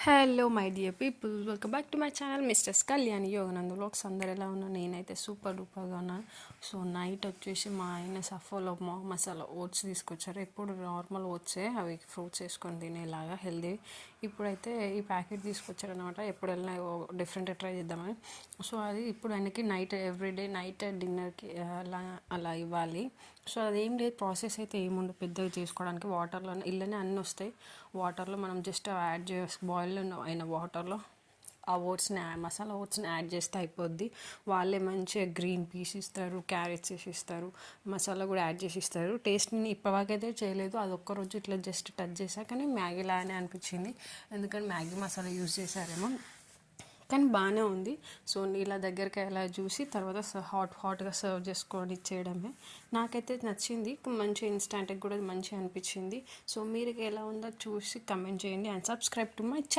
Hello my dear people, welcome back to my channel misters Kalyani Yogananda vlogs. అందరు ఎలా ఉన్నా? నేనైతే సూపర్ డూపర్గా ఉన్నాను. సో నైట్ వచ్చేసి మా ఆయన సఫోలో మసాలా ఓట్స్ తీసుకొచ్చారు. ఎప్పుడు నార్మల్ ఓట్సే, అవి ఫ్రూట్స్ వేసుకొని తినేలాగా హెల్దీ. ఇప్పుడైతే ఈ ప్యాకెట్ తీసుకొచ్చారు అనమాట. ఎప్పుడు వెళ్ళినా డిఫరెంట్ ట్రై చేద్దామని. సో అది ఇప్పుడు ఆయనకి నైట్ ఎవ్రీడే నైట్ డిన్నర్కి అలా అలా ఇవ్వాలి. సో అదేం లేదు, ప్రాసెస్ అయితే ఏముండదు పెద్దగా చేసుకోవడానికి. వాటర్లో ఇళ్ళనే అన్నీ వస్తాయి. వాటర్లో మనం జస్ట్ యాడ్ చేసి బాయిల్ అయిన వాటర్లో ఆ ఓట్స్ని మసాలా ఓట్స్ని యాడ్ చేస్తే అయిపోద్ది. వాళ్ళే మంచిగా గ్రీన్ పీస్ ఇస్తారు, క్యారెట్స్ వేసి ఇస్తారు, మసాలా కూడా యాడ్ చేసి ఇస్తారు. టేస్ట్ని ఇప్పటివరకైతే చేయలేదు, అది ఒక్కరోజు ఇట్లా జస్ట్ టచ్ చేసా, కానీ మ్యాగీ లాగానే అనిపించింది. ఎందుకంటే మ్యాగీ మసాలా యూజ్ చేశారేమో, కానీ బాగానే ఉంది. సో ఇలా దగ్గరికి ఎలా చూసి తర్వాత హాట్గా సర్వ్ చేసుకొని ఇచ్చేయడమే. నాకైతే నచ్చింది, మంచి ఇన్స్టాంట్కి కూడా మంచిగా అనిపించింది. సో మీరు ఎలా ఉందో చూసి కమెంట్ చేయండి and subscribe to my channel.